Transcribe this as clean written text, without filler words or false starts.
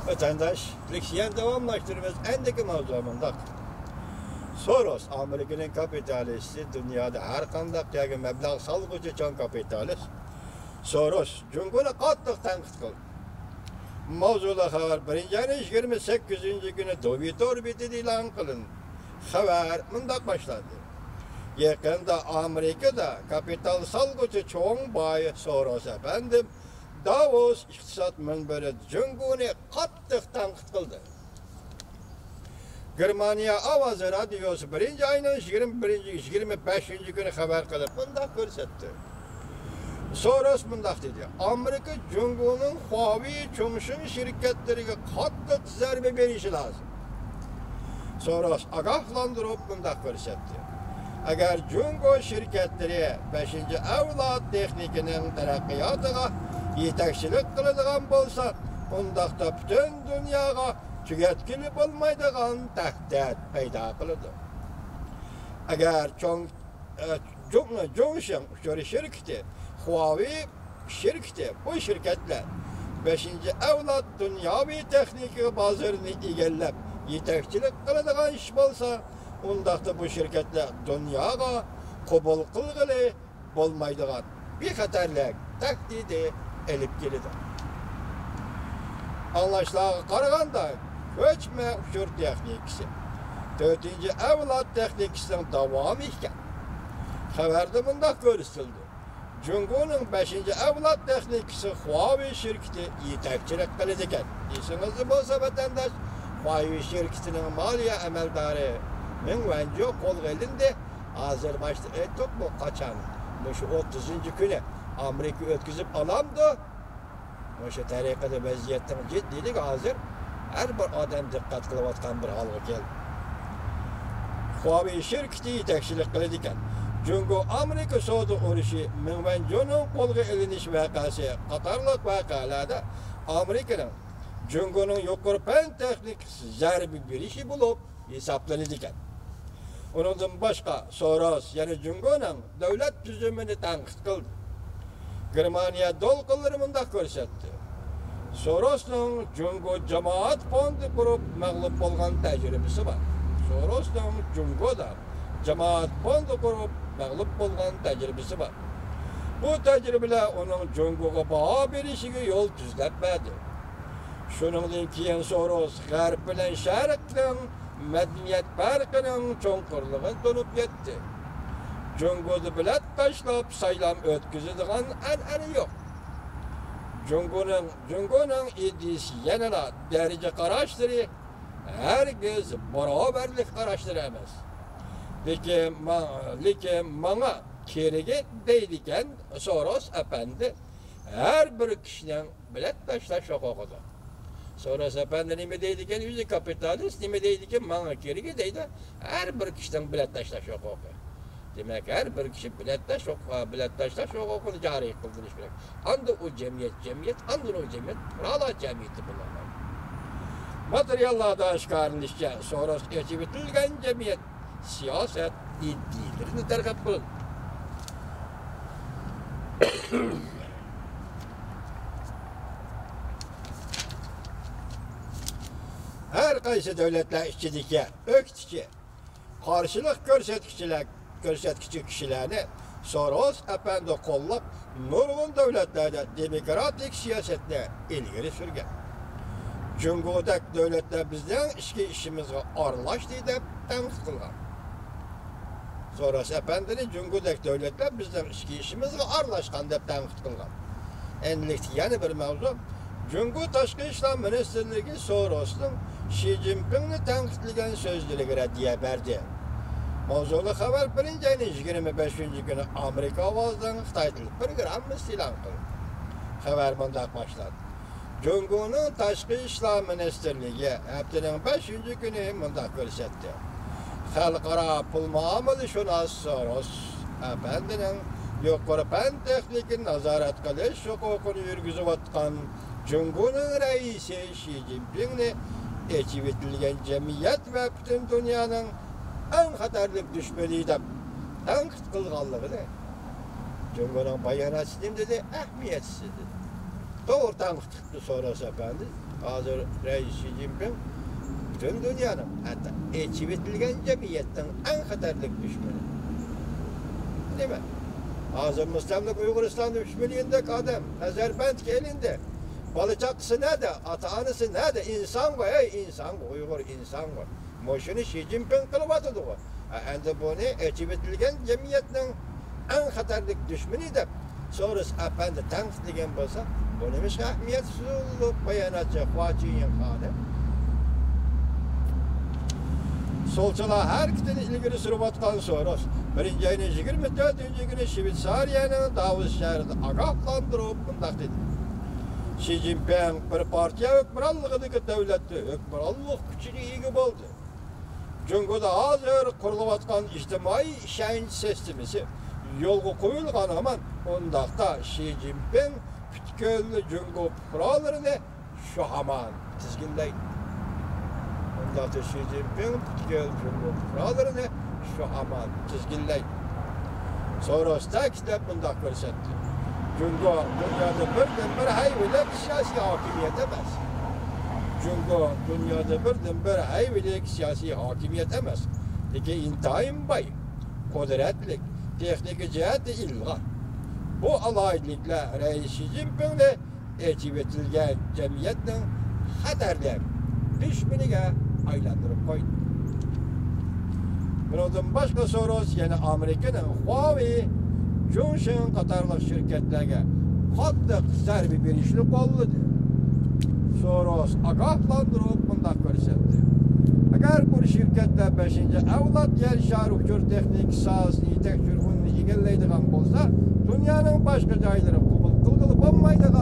Vatandaşlık devamlaştırmamız endeki mavzumunda. Soros, Amerika'nın kapitalisti, dünyada her kandak yagi meblağ salgıcı çon kapitalist. Soros, Cumhur'a katlık tenkit kıldı. Mavzula haber, birinci ayın 28. günü Dovitor biti ilan kılın. Haber mındak başladı. Yakında Amerika'da kapital salgıcı çoğun bayi Soros efendim, Davos iktisat menberi Cumhur'u katlık tenkit kıldı. Germaniya Avazı Radyosu birinci ayının 25. günü haber kılıp mındak görsetti. Soros mındak dedi. Amerika Cumhur'un Huawei Çumşun şirketlerine katlık zerbe verişi lazım. Soros agahlandırıp mındak görsetti. Eğer Cumhur şirketleri 5. evlat teknikinin terakkiyatına yetekçilik kılıdığın bolsa, ondakta bütün dünyaya tüketkili olmaydıgan tehdit payda kılıdı. Eğer Çumşun şirketi, Huawei şirketi, bu şirketler 5. evlat dünyavi teknik bazarını egellep yetekçilik kılıdığın iş bolsa, ondakta bu şirketler dünyaya kabul kılgılı bolmaydıgan bir xatarlik tehdidi elip gelidi. Anlaşılağı qaraganda göçme uçur texnikisi 4. evlat texnikisinin davamı iken xaberde mındaq görüstüldü. Cumhur'un 5. evlat texnikisi Huawei şirketi yetekçilik kılıdı eken. Esiniz bolsa vatandaş, Huawei şirketinin maliye emeldarı Mengvenco kol elinde hazır başta ettik bu kaçan. Şu 30. günü Amerika ötküzüp alamdı. Şu tarikada vaziyetten ciddilik hazır. Her bir adam dikkat kılıvatkan bir halga geldi. Huawei şirketi yetekçilik kılıdı eken. Cumhur Amerika Soğudu uruşu Mengvenco'nun kolga eliniş vakası Katarlık vakalarda Amerika'nın Cumhur'un yukarı pen teknik zerbi bir işi bulup hesaplanıdı eken. Ondan başka Soros yani Cumhur'un devlet tüzümünü tenkit kıldı. Germaniya dolkıllarımında görsetti. Soros'un Cumhur cemaat fondu kurup mağlup olgan tecrübesi var. Soros'un Cumhur'da cemaat fondu kurup mağlup olgan tecrübesi var. Bu tecrübeler onun Cumhur'a bağa verişine yol düzlep verdi. Şunun keyin Soros Garp bilen Şark'ın medeniyet farkının çoğunkurluğunu dönüp yetti. Cumhur'u bilet taşlap saylam ötküzüdüğün anı yok. Cumhur'un idisi yanına derece karaştırı herkes beraberlik karaştırı emez. Lekin bana keregi deydiken Soros efendi her bir kişinin bilet taşlaş hukukudur. Soros efendi nime deydiken yüzü kapitalist, nime deydiken bana keregi deydi her bir kişinin bilet taşlaş hukuku. Demek her bir kişi bilet taşlaş hukukunu cari kıldırış bırak. Andı o cemiyet, andı o cemiyet, kurala cemiyeti bulunur. Materyallarda aşkarılışça Soros geçibitilgen cemiyet, siyaset iddilerini terkip kılın. Her kaysi devletler işçidiki, öktiki, karşılık gösterkiçi kişilerini Soros efendi kollap nurgun devletlerde demokratik siyasetle ilgili sürgen. Cumhur'daki devletler bizden işki işimizle aralaş deyip tenkit kılgan. Soros efendinin Cumhur'daki devletler bizden işki işimizle aralaşkan deyip tenkit kılgan. Enlikti yani bir mevzu. Cumhur Taşkı İşler Ministerliği Soros'un Xi Jinping'ni tenkitligen sözlülüğü reddiye verdi. Mavzulu haber birinci ayın 25. günü Amerika Avaz'dan Xitay dili programı ilan kıldı. Haber bundak başladı. Cumhur'un Taşkı İşler Ministerliği haftanın 5. günü bundak görsetti. Halkara pul muamele şunas Soros efendinin yukarı pen teknikin nazaret kılış hukukunu yürgüzüp atkan Cumhur'un reisi Xi Jinping'ni ekibitilgen cemiyet ve bütün dünyanın en hatarlık düşmeliği de tenkit kılganlığı da Cumhur'un bayanatçılığım dedi, ehmiyetsiz dedi. doğru tanıklıktı sonrası efendi. Hazır Reis Xi Jinping bütün dünyanın hatta eçivetilgen cemiyetin en hatarlık düşmanı. Değil mi? Hazır Müslimlik Uyguristan'da 3 milyondak adam, Azerbaycan elinde. Balıcaklısı nerede, ata-anısı nerede? İnsan var, insan var, Uygur insan var. Moşunu Xi Jinping kılıp atıdı o. Endi bunu eçivetilgen cemiyetin en hatarlık düşmanı da sonrası efendi tanıklıgen bolsa, bunu bir ahmiyetsiz olup bayanatçı Huaqiyin Hanı. Solçalar her kitini ilgili sürübattan sonra birinci ayının 24. günü Şveysariyanın Davos şehrinde agahlandırıp bundak dedi. Xi Jinping bir partiya hükümranlığındaki devletli hükümranlık gücünü iyi oldu. Cunguda hazır kuruluvatkan ictimai işenç sistemisi yolgu koyulgan aman ondakta Xi Jinping pütkönlü Cungu kurallarını şu haman tizginleydi. Ondakta Xi Jinping pütkönlü Cungu kurallarını şu haman tizginleydi. Sonrasında kitap bundak görsetti. Cungu dünyada bir hayvile siyasi hakimiyet emez. Cungu dünyada bir hayvile siyasi hakimiyet emez. Peki intihayın bay, kudretlik, teknik ciheti ilga. Bu alaylıkla Reis Xi Jinping'le eçivetilgen cemiyetin hatarlar düşmanıga aylandırıp koydu. Bundan başka sorusu yani Amerika'nın Huawei, Johnson qatarlıq şirketlerge qattiq zərbi berişlik oldu. Soros agahlandırıp bundak görsetdi. Eğer bu şirketler 5. avlat yer şarukçur teknik sahasını tekçür bunu egelleydiğen bolsa, dünyanın başka cayları kubul kılgılıp olmaydiğen